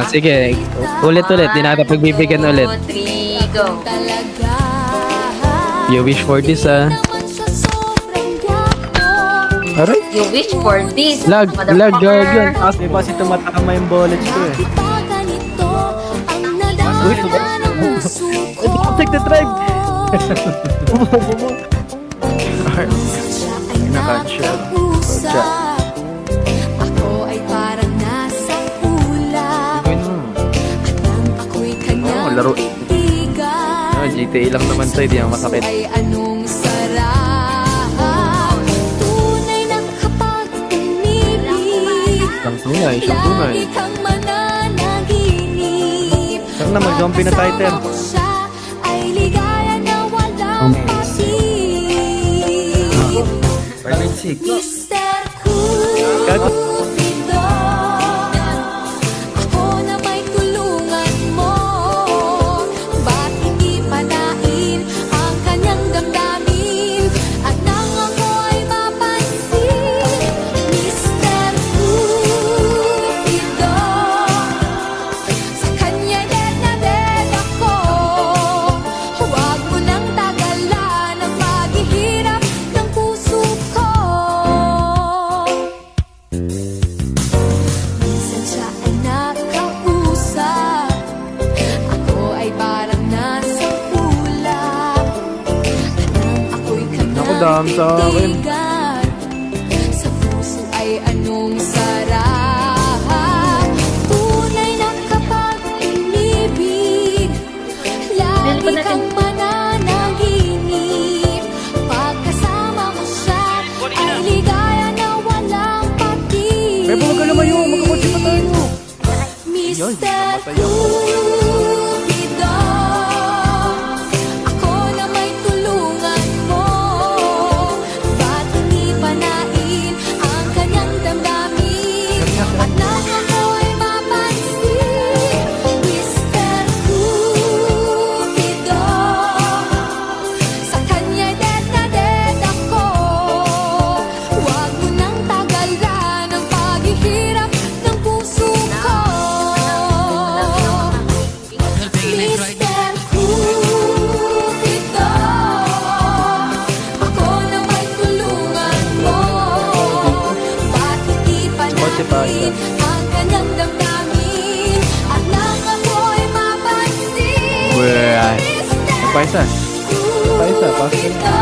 Sige. Ulit-ulit. Di na kita pagbibigyan ulit. 3, go. You wish for this, Aray? You wish for this. Lag, motherfucker. Kasi ba si tumatama yung bullets ko eh. Uy, take the drive! Nakansya. Ako ay parang nasa ulap. At nang ako'y kanyang laro. titigan. GTA lang naman to, hindi ang masakit. Ay anong sarap. Tunay ng kapag-umibig. Isang tunay, isang tunay. Lagi kang mananaginip. Saan na mag-zombie na tayo, Ter? Kasama ko siya ay ligaya na walang patid. 5.6. Mr. Cupido, ako na may tulungan mo. Ba't hindi panain ang kanyang damdamin? At nang ako ay mapansin, Mr. Cupido, sa kanya dead na dead ako. Huwag mo nang tagalan ang paghihirap ng puso ko. Minsan siya ay nakausap, ako ay parang nasa ulap. At nang ako'y Naku, dam sa akin. titigan, sa puso ay anong sarap. Tunay na kapag-inibig, lagi kang mananaginip. Pagkasama mo siya, ay ligaya na walang patid. Bebo, huwag ka lumayo. Magkamotsi pa tayo. Mr. Cupido, ako na may tulungan mo. Ba't hindi panain ang kanyang damdamin? At nang ako ay mapansin, Mr. Cupido, sa kanya'y dead na dead ako. Huwag mo nang tagalan ang paghihirap ng puso ko. Mr. Cupido, ako na may tulungan mo. Ba't hindi panain ang kanyang damdamin? At nang ako'y mapansin, Well, Mr. paisa. Paisa, paisa. Cupido,